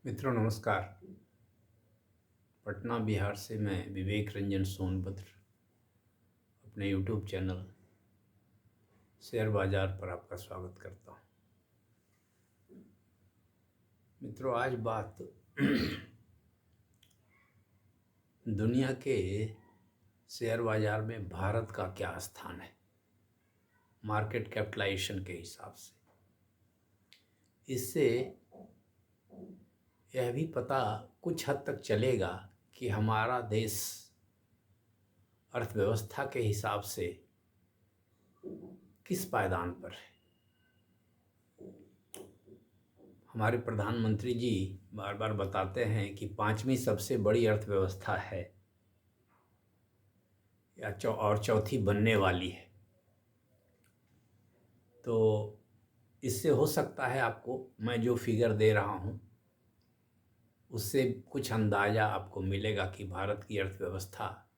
मित्रों नमस्कार। पटना बिहार से मैं विवेक रंजन सोनभद्र अपने यूट्यूब चैनल शेयर बाज़ार पर आपका स्वागत करता हूँ। मित्रों आज बात दुनिया के शेयर बाज़ार में भारत का क्या स्थान है मार्केट कैपिटलाइजेशन के हिसाब से। इससे यह भी पता कुछ हद तक चलेगा कि हमारा देश अर्थव्यवस्था के हिसाब से किस पायदान पर है। हमारे प्रधानमंत्री जी बार बार बताते हैं कि पांचवी सबसे बड़ी अर्थव्यवस्था है या और चौथी बनने वाली है। तो इससे हो सकता है आपको मैं जो फिगर दे रहा हूँ उससे कुछ अंदाज़ा आपको मिलेगा कि भारत की अर्थव्यवस्था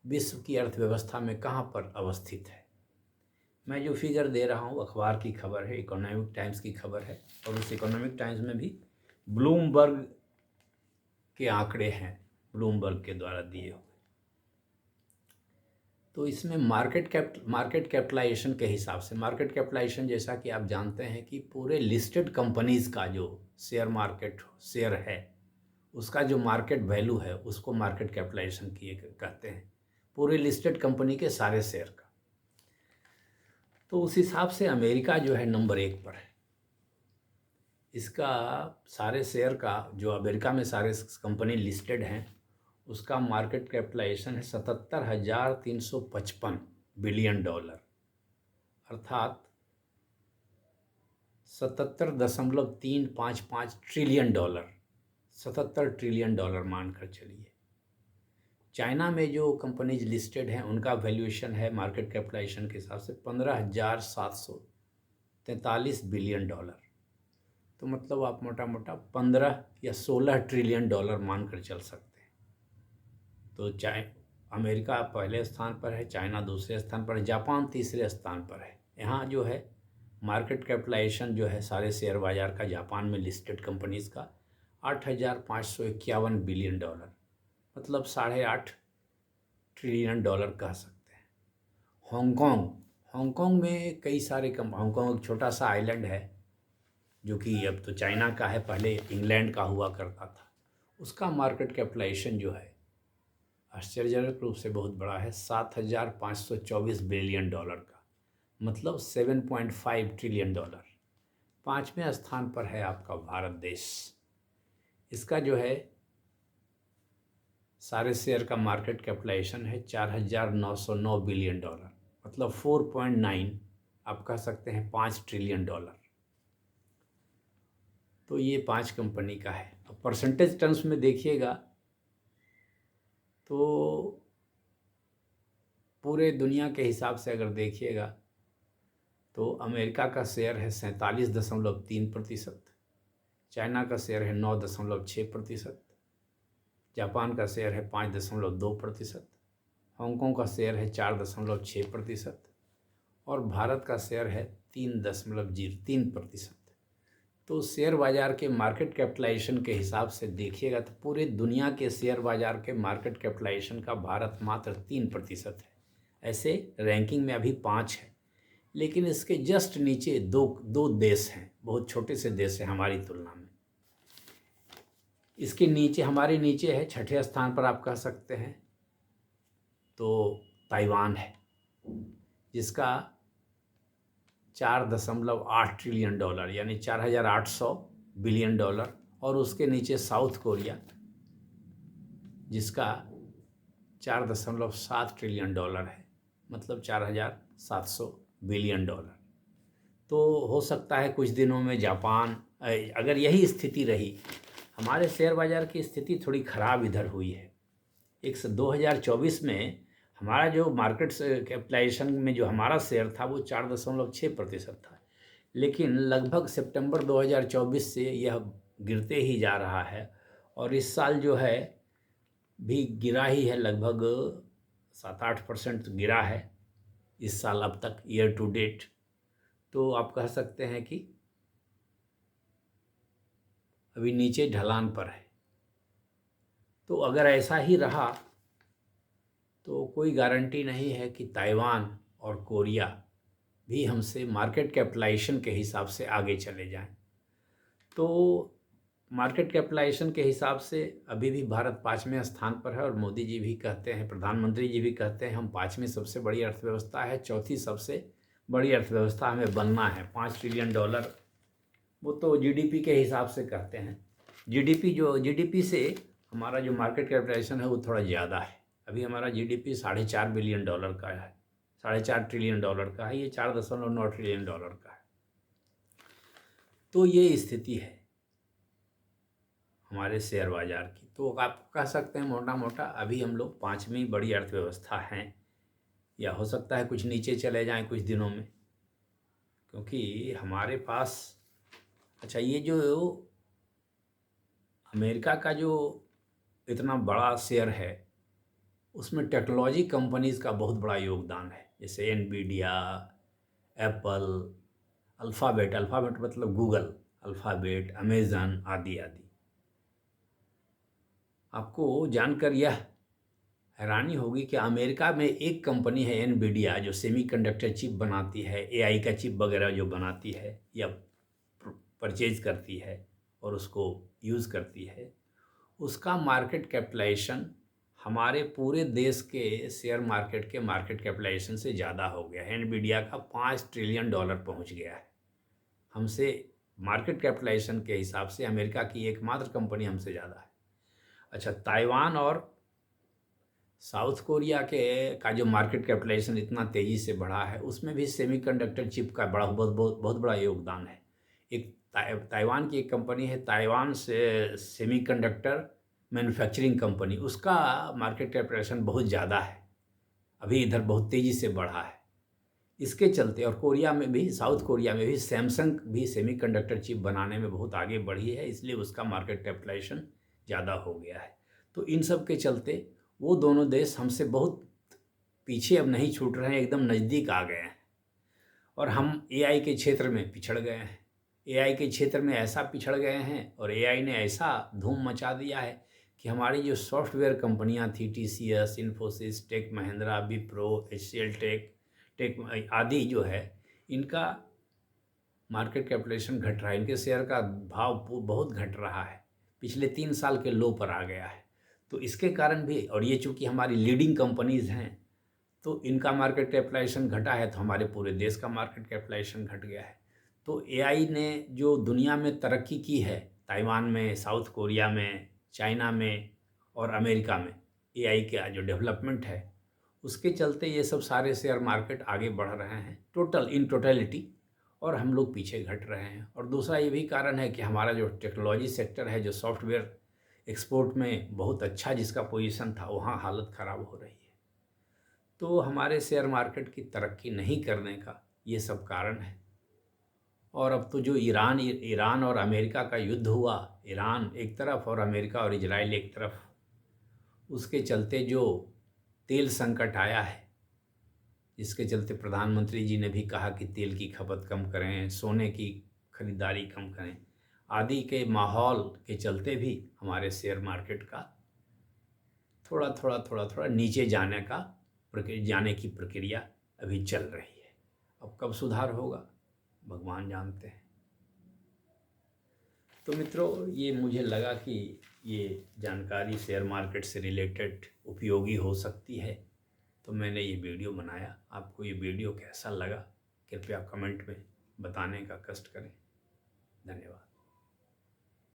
विश्व की अर्थव्यवस्था में कहाँ पर अवस्थित है। मैं जो फिगर दे रहा हूँ अखबार की खबर है, इकोनॉमिक टाइम्स की खबर है, और उस इकोनॉमिक टाइम्स में भी ब्लूमबर्ग के आंकड़े हैं, ब्लूमबर्ग के द्वारा दिए हुए। तो इसमें मार्केट कैपिटलाइजेशन के हिसाब से, मार्केट कैपिटलाइजेशन जैसा कि आप जानते हैं कि पूरे लिस्टेड कंपनीज़ का जो शेयर है उसका जो मार्केट वैल्यू है उसको मार्केट कैपिटलाइजेशन किए कहते हैं, पूरे लिस्टेड कंपनी के सारे शेयर का। तो उस हिसाब से अमेरिका जो है नंबर 1 पर है। इसका सारे शेयर का जो अमेरिका में सारे कंपनी लिस्टेड हैं उसका मार्केट कैपिटलाइजेशन है 77,355 बिलियन डॉलर, अर्थात 77.355 ट्रिलियन डॉलर, 77 ट्रिलियन डॉलर मानकर चलिए। चाइना में जो कंपनीज लिस्टेड हैं उनका वैल्यूएशन है मार्केट कैपिटलाइजेशन के हिसाब से 15,743 बिलियन डॉलर। तो मतलब आप मोटा मोटा 15 या 16 ट्रिलियन डॉलर मानकर चल सकते हैं। तो अमेरिका पहले स्थान पर है, चाइना दूसरे स्थान पर है, जापान तीसरे स्थान पर है। यहाँ जो है मार्केट कैपिटलाइजेशन जो है सारे शेयर बाज़ार का जापान में लिस्टेड कंपनीज़ का 8,551 बिलियन डॉलर, मतलब 8.5 ट्रिलियन डॉलर कह सकते हैं। हांगकांग में कई सारे हांगकांग एक छोटा सा आइलैंड है जो कि अब तो चाइना का है, पहले इंग्लैंड का हुआ करता था। उसका मार्केट कैपिटलाइजेशन जो है आश्चर्यजनक रूप से बहुत बड़ा है, 7,524 बिलियन डॉलर का, मतलब 7.5 ट्रिलियन डॉलर। 5वें स्थान पर है आपका भारत देश। इसका जो है सारे शेयर का मार्केट कैपिटलाइजेशन है 4,909 बिलियन डॉलर, मतलब 4.9 आप कह सकते हैं 5 ट्रिलियन डॉलर। तो ये 5 कंपनी का है। अब परसेंटेज टर्म्स में देखिएगा तो पूरे दुनिया के हिसाब से अगर देखिएगा तो अमेरिका का शेयर है 47.3%, चाइना का शेयर है 9.6%, जापान का शेयर है 5.2%, हांगकांग का शेयर है 4.6% और भारत का शेयर है 3.03%। तो शेयर बाज़ार के मार्केट कैपिटलाइजेशन के हिसाब से देखिएगा तो पूरे दुनिया के शेयर बाज़ार के मार्केट कैपिटलाइजेशन का भारत मात्र 3% है। ऐसे रैंकिंग में अभी 5 है, लेकिन इसके जस्ट नीचे दो देश हैं, बहुत छोटे से देश हैं हमारी तुलना में। इसके नीचे, हमारे नीचे है 6ठे स्थान पर आप कह सकते हैं तो ताइवान है, जिसका 4.8 ट्रिलियन डॉलर यानी 4,800 बिलियन डॉलर, और उसके नीचे साउथ कोरिया जिसका 4.7 ट्रिलियन डॉलर है, मतलब 4,700 बिलियन डॉलर। तो हो सकता है कुछ दिनों में जापान, अगर यही स्थिति रही, हमारे शेयर बाज़ार की स्थिति थोड़ी ख़राब इधर हुई है। 2024 में हमारा जो मार्केट कैपिटलाइजेशन में जो हमारा शेयर था वो 4.6% था, लेकिन लगभग सितंबर 2024 से यह गिरते ही जा रहा है, और इस साल जो है भी गिरा ही है, लगभग 7-8% गिरा है इस साल अब तक, ईयर टू डेट। तो आप कह सकते हैं कि अभी नीचे ढलान पर है। तो अगर ऐसा ही रहा तो कोई गारंटी नहीं है कि ताइवान और कोरिया भी हमसे मार्केट कैपिटलाइजेशन के हिसाब से आगे चले जाएं। तो मार्केट कैपिटलाइजेशन के हिसाब से अभी भी भारत 5वें स्थान पर है और मोदी जी भी कहते हैं, प्रधानमंत्री जी भी कहते हैं हम 5वीं सबसे बड़ी अर्थव्यवस्था है, 4थी सबसे बड़ी अर्थव्यवस्था हमें बनना है, $5 ट्रिलियन। वो तो जीडीपी के हिसाब से कहते हैं। जीडीपी से हमारा जो मार्केट कैपिटलाइजेशन है वो थोड़ा ज़्यादा है। अभी हमारा जीडीपी $4.5 बिलियन का है, $4.5 ट्रिलियन का है, ये $4.9 ट्रिलियन का है। तो ये स्थिति है हमारे शेयर बाज़ार की। तो आप कह सकते हैं मोटा मोटा अभी हम लोग 5वीं बड़ी अर्थव्यवस्था हैं, या हो सकता है कुछ नीचे चले जाएं कुछ दिनों में, क्योंकि हमारे पास अच्छा ये जो अमेरिका का जो इतना बड़ा शेयर है उसमें टेक्नोलॉजी कंपनीज़ का बहुत बड़ा योगदान है, जैसे एनवीडिया, एप्पल, अल्फ़ाबेट मतलब गूगल, अल्फ़ाबेट, अमेज़न आदि आदि। आपको जानकर यह हैरानी होगी कि अमेरिका में एक कंपनी है एनवीडिया जो सेमीकंडक्टर चिप बनाती है, एआई का चिप वगैरह जो बनाती है या परचेज करती है और उसको यूज़ करती है, उसका मार्केट कैपिटलाइजेशन हमारे पूरे देश के शेयर मार्केट के मार्केट कैपिटलाइजेशन से ज़्यादा हो गया है। एनवीडिया का $5 ट्रिलियन पहुंच गया है। हमसे मार्केट कैपिटलाइजेशन के हिसाब से अमेरिका की एकमात्र कंपनी हमसे ज़्यादा है। अच्छा, ताइवान और साउथ कोरिया का जो मार्केट कैपिटलाइजेशन इतना तेज़ी से बढ़ा है उसमें भी सेमीकंडक्टर चिप का बहुत बड़ा योगदान है। एक ताइवान की एक कंपनी है, ताइवान से सेमीकंडक्टर मैन्युफैक्चरिंग कंपनी, उसका मार्केट कैपिटलाइजेशन बहुत ज़्यादा है, अभी इधर बहुत तेज़ी से बढ़ा है। इसके चलते और कोरिया में भी, साउथ कोरिया में भी सैमसंग भी सेमीकंडक्टर चिप बनाने में बहुत आगे बढ़ी है, इसलिए उसका मार्केट कैपिटलाइजेशन ज़्यादा हो गया है। तो इन सब के चलते वो दोनों देश हमसे बहुत पीछे अब नहीं छूट रहे हैं, एकदम नज़दीक आ गए हैं और हम एआई के क्षेत्र में पिछड़ गए हैं। एआई के क्षेत्र में ऐसा पिछड़ गए हैं और एआई ने ऐसा धूम मचा दिया है कि हमारी जो सॉफ्टवेयर कंपनियां थी, TCS, Infosys, tech Mahindra, Wipro, HCL tech आदि जो है, इनका मार्केट कैपिटलाइजेशन घट रहा है, इनके शेयर का भाव बहुत घट रहा है, पिछले 3 साल के लो पर आ गया है। तो इसके कारण भी, और ये चूँकि हमारी लीडिंग कंपनीज़ हैं तो इनका मार्केट कैपिटलाइजेशन घटा है, तो हमारे पूरे देश का मार्केट कैपिटलाइजेशन घट गया है। तो एआई ने जो दुनिया में तरक्की की है, ताइवान में, साउथ कोरिया में, चाइना में और अमेरिका में एआई का जो डेवलपमेंट है, उसके चलते ये सब सारे शेयर मार्केट आगे बढ़ रहे हैं इन टोटलिटी, और हम लोग पीछे घट रहे हैं। और दूसरा ये भी कारण है कि हमारा जो टेक्नोलॉजी सेक्टर है, जो सॉफ्टवेयर एक्सपोर्ट में बहुत अच्छा जिसका पोजीशन था, वहाँ हालत ख़राब हो रही है। तो हमारे शेयर मार्केट की तरक्की नहीं करने का ये सब कारण है। और अब तो जो ईरान और अमेरिका का युद्ध हुआ, ईरान एक तरफ और अमेरिका और इजराइल एक तरफ, उसके चलते जो तेल संकट आया है, जिसके चलते प्रधानमंत्री जी ने भी कहा कि तेल की खपत कम करें, सोने की खरीदारी कम करें आदि के माहौल के चलते भी हमारे शेयर मार्केट का थोड़ा नीचे जाने की प्रक्रिया अभी चल रही है। अब कब सुधार होगा भगवान जानते हैं। तो मित्रों, ये मुझे लगा कि ये जानकारी शेयर मार्केट से रिलेटेड उपयोगी हो सकती है, तो मैंने ये वीडियो बनाया। आपको ये वीडियो कैसा लगा कृपया कमेंट में बताने का कष्ट करें। धन्यवाद।